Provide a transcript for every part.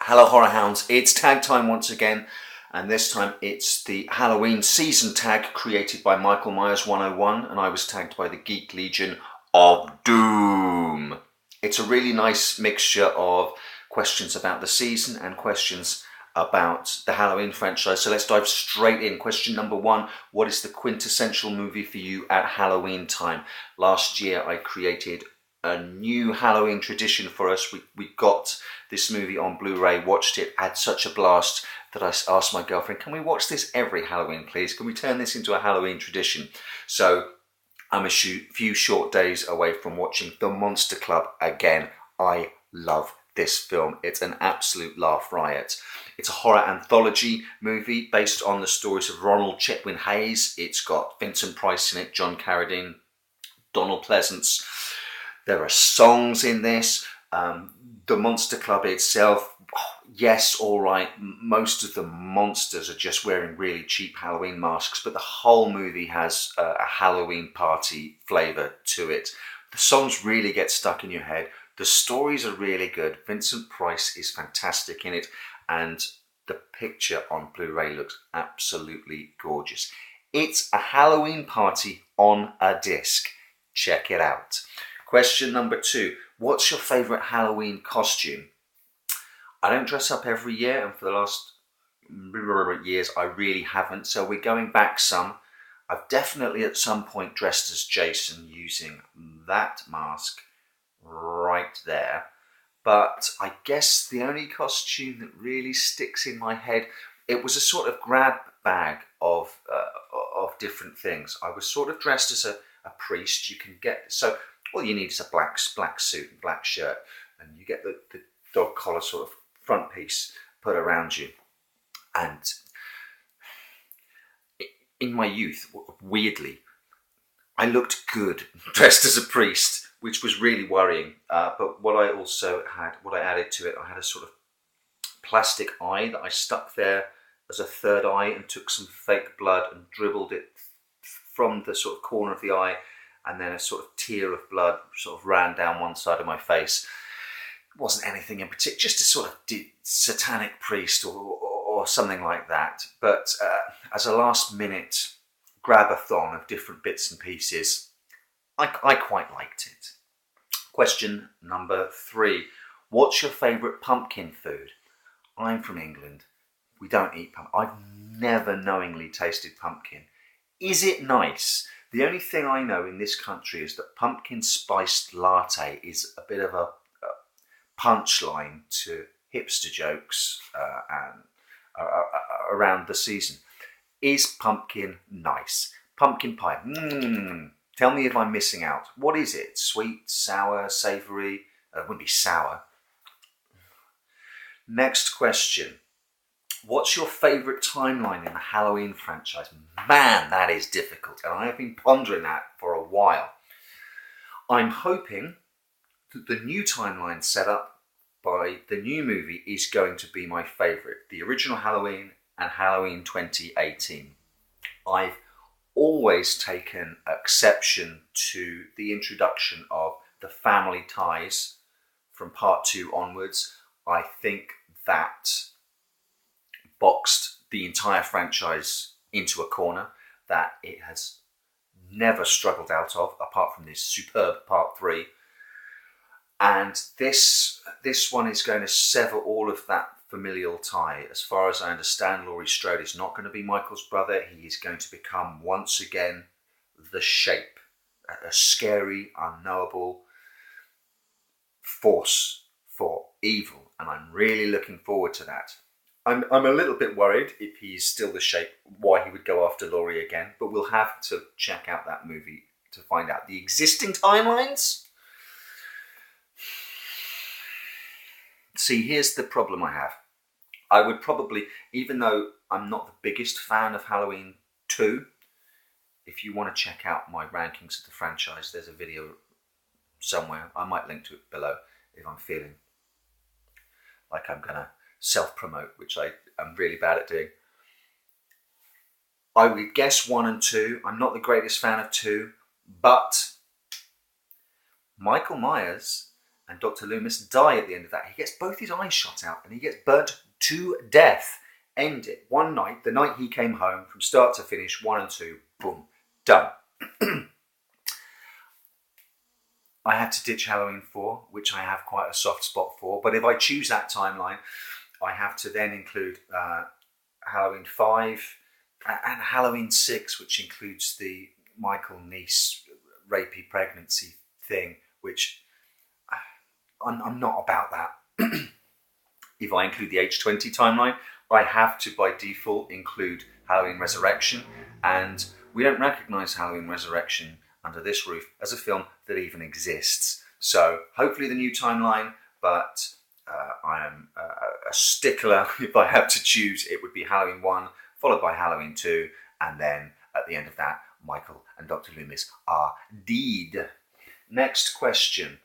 Hello Horror Hounds, it's tag time once again, and this time it's the Halloween season tag created by MichaelMyers101, and I was tagged by the Geek Legion of Doom. It's a really nice mixture of questions about the season and questions about the Halloween franchise. So let's dive straight in. Question number one, what is the quintessential movie for you at Halloween time? Last year I created a new Halloween tradition for us. We got this movie on Blu-ray, watched it, had such a blast that I asked my girlfriend, can we watch this every Halloween please? Can we turn this into a Halloween tradition? So I'm a few short days away from watching The Monster Club again. I love this film. It's an absolute laugh riot. It's a horror anthology movie based on the stories of Ronald Chetwynd Hayes. It's got Vincent Price in it, John Carradine, Donald Pleasance. There are songs in this. The Monster Club itself, yes, all right. Most of the monsters are just wearing really cheap Halloween masks, but the whole movie has a Halloween party flavour to it. The songs really get stuck in your head. The stories are really good. Vincent Price is fantastic in it, and the picture on Blu-ray looks absolutely gorgeous. It's a Halloween party on a disc. Check it out. Question number two, what's your favourite Halloween costume? I don't dress up every year, and for the last years I really haven't, so we're going back some. I've definitely at some point dressed as Jason using that mask right there, but I guess the only costume that really sticks in my head, it was a sort of grab bag of different things. I was sort of dressed as a priest. You can get, so all you need is a black suit and black shirt, and you get the dog collar sort of front piece put around you. And in my youth, weirdly, I looked good dressed as a priest, which was really worrying. But what I added to it, I had a sort of plastic eye that I stuck there as a third eye and took some fake blood and dribbled it from the sort of corner of the eye, and then a sort of tear of blood sort of ran down one side of my face. It wasn't anything in particular, just a sort of satanic priest or something like that. But as a last minute grab-a-thon of different bits and pieces, I quite liked it. Question number three, what's your favourite pumpkin food? I'm from England. We don't eat pumpkin. I've never knowingly tasted pumpkin. Is it nice? The only thing I know in this country is that pumpkin spiced latte is a bit of a punchline to hipster jokes and around the season. Is pumpkin nice? Pumpkin pie. Tell me if I'm missing out. What is it? Sweet, sour, savoury? It wouldn't be sour. Next question. What's your favourite timeline in the Halloween franchise? Man, that is difficult, and I have been pondering that for a while. I'm hoping that the new timeline set up by the new movie is going to be my favourite. The original Halloween and Halloween 2018. I've always taken exception to the introduction of the family ties from part 2 onwards. I think that boxed the entire franchise into a corner that it has never struggled out of, apart from this superb part 3. And this one is going to sever all of that familial tie. As far as I understand, Laurie Strode is not going to be Michael's brother. He is going to become once again the Shape, a scary, unknowable force for evil, and I'm really looking forward to that. I'm a little bit worried if he's still the Shape, why he would go after Laurie again, but we'll have to check out that movie to find out. The existing timelines? See, here's the problem I have. I would probably, even though I'm not the biggest fan of Halloween 2, if you want to check out my rankings of the franchise, there's a video somewhere. I might link to it below if I'm feeling like I'm going to self-promote, which I'm really bad at doing. I would guess 1 and 2. I'm not the greatest fan of 2, but Michael Myers and Dr. Loomis die at the end of that. He gets both his eyes shot out and he gets burnt to death. End it. One night, the night he came home, from start to finish, 1 and 2, boom, done. I had to ditch Halloween 4, which I have quite a soft spot for. But if I choose that timeline, I have to then include Halloween 5 and Halloween 6, which includes the Michael niece rapey pregnancy thing, which I'm not about that. If I include the H20 timeline, I have to by default include Halloween Resurrection, and we don't recognise Halloween Resurrection under this roof as a film that even exists. So hopefully the new timeline, but I am a stickler. If I have to choose, it would be Halloween 1, followed by Halloween 2, and then at the end of that, Michael and Dr. Loomis are dead. Next question.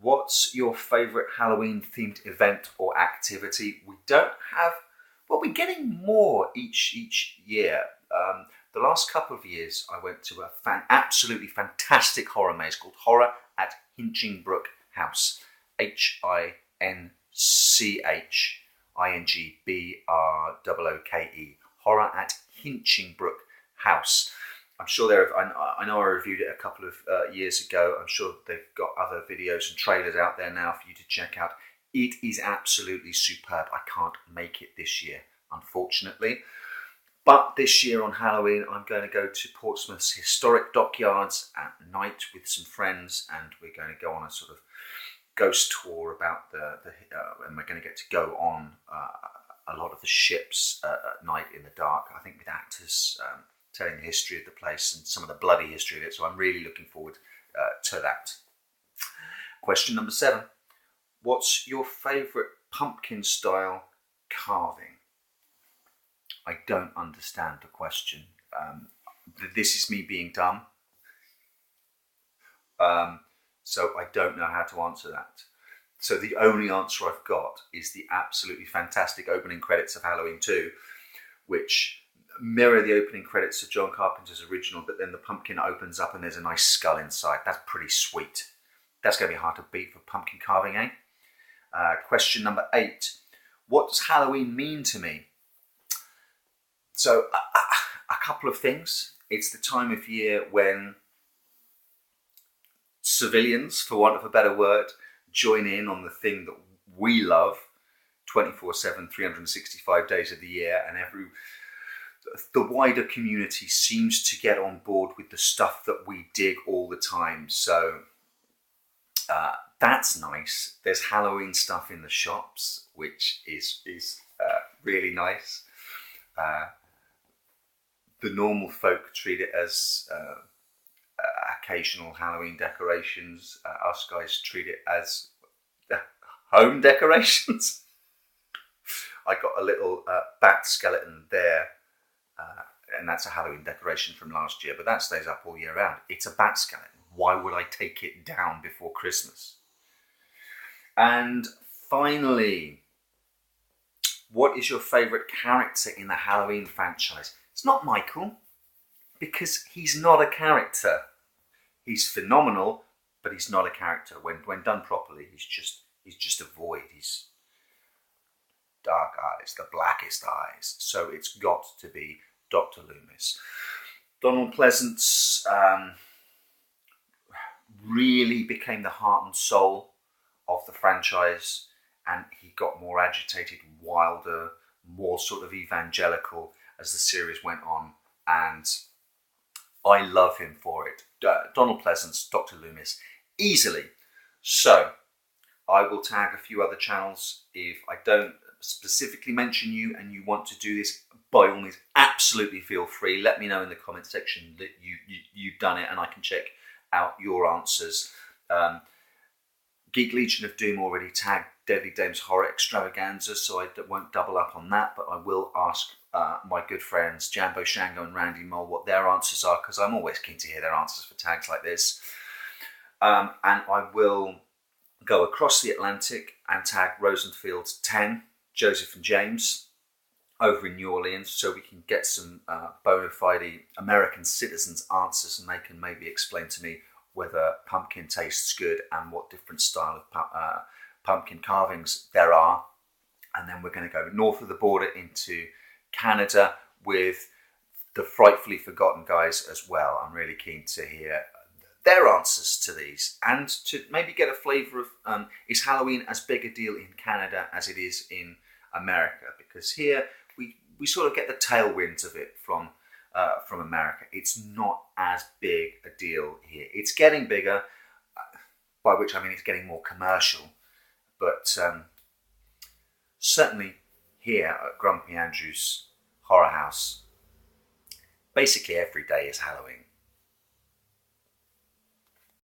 What's your favourite Halloween themed event or activity? We don't have, well, we're getting more each year. The last couple of years, I went to a absolutely fantastic horror maze called Horror at Hinchingbrook House. HINCHINGBROOKE. Horror at Hinchingbrook House. I'm sure I know I reviewed it a couple of years ago. I'm sure they've got other videos and trailers out there now for you to check out. It is absolutely superb. I can't make it this year, unfortunately. But this year on Halloween, I'm going to go to Portsmouth's historic dockyards at night with some friends, and we're going to go on a sort of ghost tour about and we're going to get to go on a lot of the ships at night in the dark. I think with actors telling the history of the place and some of the bloody history of it. So I'm really looking forward to that. Question number 7. What's your favourite pumpkin style carving? I don't understand the question. This is me being dumb. So I don't know how to answer that. So the only answer I've got is the absolutely fantastic opening credits of Halloween 2, which mirror the opening credits of John Carpenter's original, but then the pumpkin opens up and there's a nice skull inside. That's pretty sweet. That's going to be hard to beat for pumpkin carving, eh? Question number 8. What does Halloween mean to me? So, a couple of things. It's the time of year when civilians, for want of a better word, join in on the thing that we love 24/7, 365 days of the year, and the wider community seems to get on board with the stuff that we dig all the time. So that's nice. There's Halloween stuff in the shops, which is really nice. The normal folk treat it as occasional Halloween decorations. Us guys treat it as home decorations. I got a little bat skeleton there, and that's a Halloween decoration from last year, but that stays up all year round. It's a bat skeleton. Why would I take it down before Christmas? And finally, what is your favourite character in the Halloween franchise? It's not Michael, because he's not a character. He's phenomenal, but he's not a character. When done properly, he's just a void. He's dark eyes, the blackest eyes. So it's got to be Dr. Loomis. Donald Pleasance really became the heart and soul of the franchise, and he got more agitated, wilder, more sort of evangelical as the series went on, and I love him for it. Donald Pleasance, Dr. Loomis, easily. So I will tag a few other channels. If I don't specifically mention you and you want to do this, by all means, absolutely feel free. Let me know in the comment section that you've done it, and I can check out your answers. Geek Legion of Doom already tagged Deadly Dames Horror Extravaganza, so I won't double up on that, but I will ask my good friends Jambo Shango and Randy Mole what their answers are, because I'm always keen to hear their answers for tags like this. And I will go across the Atlantic and tag Rosenfield 10, Joseph and James, over in New Orleans, so we can get some bona fide American citizens' answers, and they can maybe explain to me whether pumpkin tastes good and what different style of pumpkin carvings there are. And then we're going to go north of the border into Canada with the frightfully forgotten guys as well. I'm really keen to hear their answers to these and to maybe get a flavour of is Halloween as big a deal in Canada as it is in America? Because here we sort of get the tailwinds of it from America. It's not as big a deal here. It's getting bigger, by which I mean it's getting more commercial, but certainly here at Grumpy Andrew's Horror House, basically every day is Halloween.